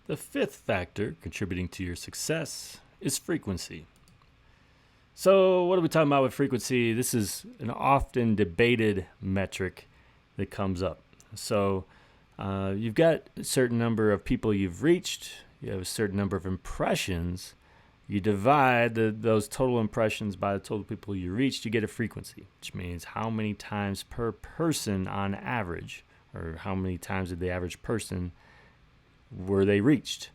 The fifth factor contributing to your success is frequency. So what are we talking about with frequency? This is an often debated metric that comes up. So you've got a certain number of people you've reached. You have a certain number of impressions. You divide those total impressions by the total people you reached, you get a frequency, which means how many times per person on average, or how many times did the average person were they reached?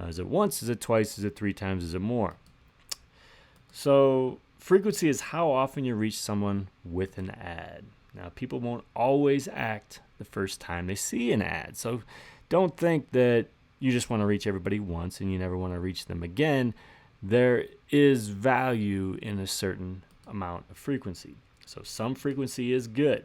Is it once? Is it twice? Is it 3 times? Is it more? So frequency is how often you reach someone with an ad. Now, people won't always act the first time they see an ad. So don't think that you just want to reach everybody once and you never want to reach them again. There is value in a certain amount of frequency. So some frequency is good.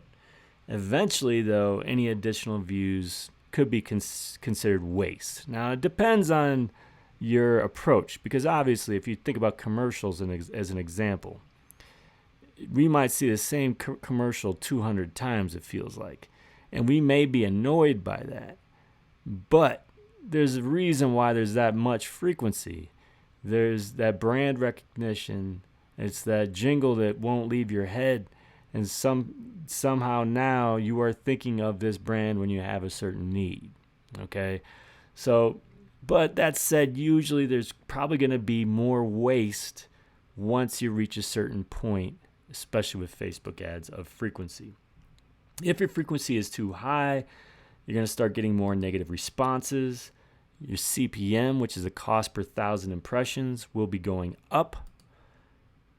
Eventually, though, any additional views could be considered waste. Now, it depends on your approach, because obviously, if you think about commercials as an example, we might see the same commercial 200 times, it feels like, and we may be annoyed by that. But there's a reason why there's that much frequency. There's that brand recognition. It's that jingle that won't leave your head. And somehow now you are thinking of this brand when you have a certain need. Okay? So, but that said, usually there's probably going to be more waste once you reach a certain point, especially with Facebook ads, of frequency. If your frequency is too high, you're going to start getting more negative responses. Your CPM, which is the cost per 1,000 impressions, will be going up.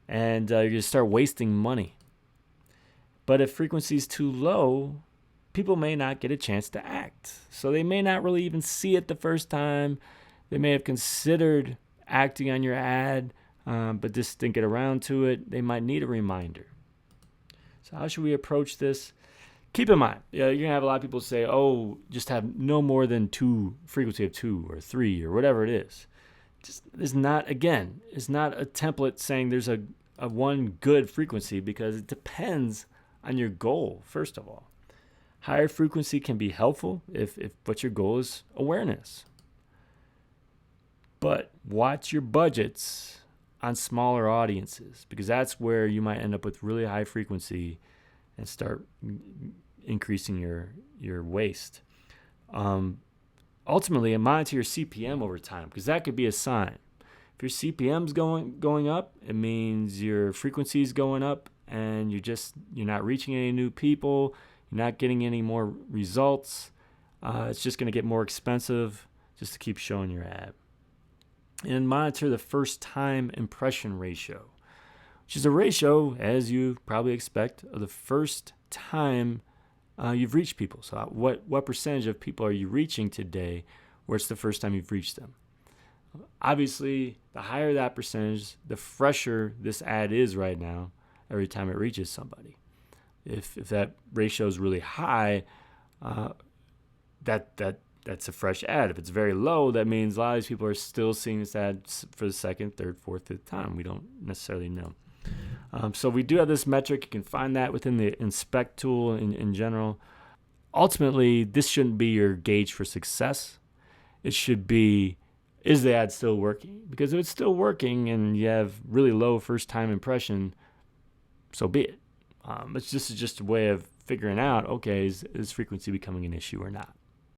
And you're going to start wasting money. But if frequency is too low, people may not get a chance to act. So they may not really even see it the first time. They may have considered acting on your ad, but just didn't get around to it. They might need a reminder. So how should we approach this? Keep in mind, you're going to have a lot of people say, oh, just have no more than frequency of 2 or 3 or whatever it is. It's not a template saying there's a one good frequency, because it depends on your goal, first of all. Higher frequency can be helpful if what your goal is awareness. But watch your budgets on smaller audiences, because that's where you might end up with really high frequency and start increasing your waste. Ultimately, monitor your CPM over time, because that could be a sign. If your CPM's going up, it means your frequency is going up, and you're not reaching any new people. You're not getting any more results. It's just going to get more expensive just to keep showing your ad. And monitor the first time impression ratio, which is a ratio, as you probably expect, of the first time you've reached people. So what percentage of people are you reaching today where it's the first time you've reached them? Obviously, the higher that percentage, the fresher this ad is right now every time it reaches somebody. If that ratio is really high, that's a fresh ad. If it's very low, that means a lot of these people are still seeing this ad for the second, third, fourth, fifth time. We don't necessarily know. So we do have this metric. You can find that within the inspect tool in general. Ultimately, this shouldn't be your gauge for success. It should be, is the ad still working? Because if it's still working and you have really low first time impression, so be it. This is just a way of figuring out, okay, is frequency becoming an issue or not?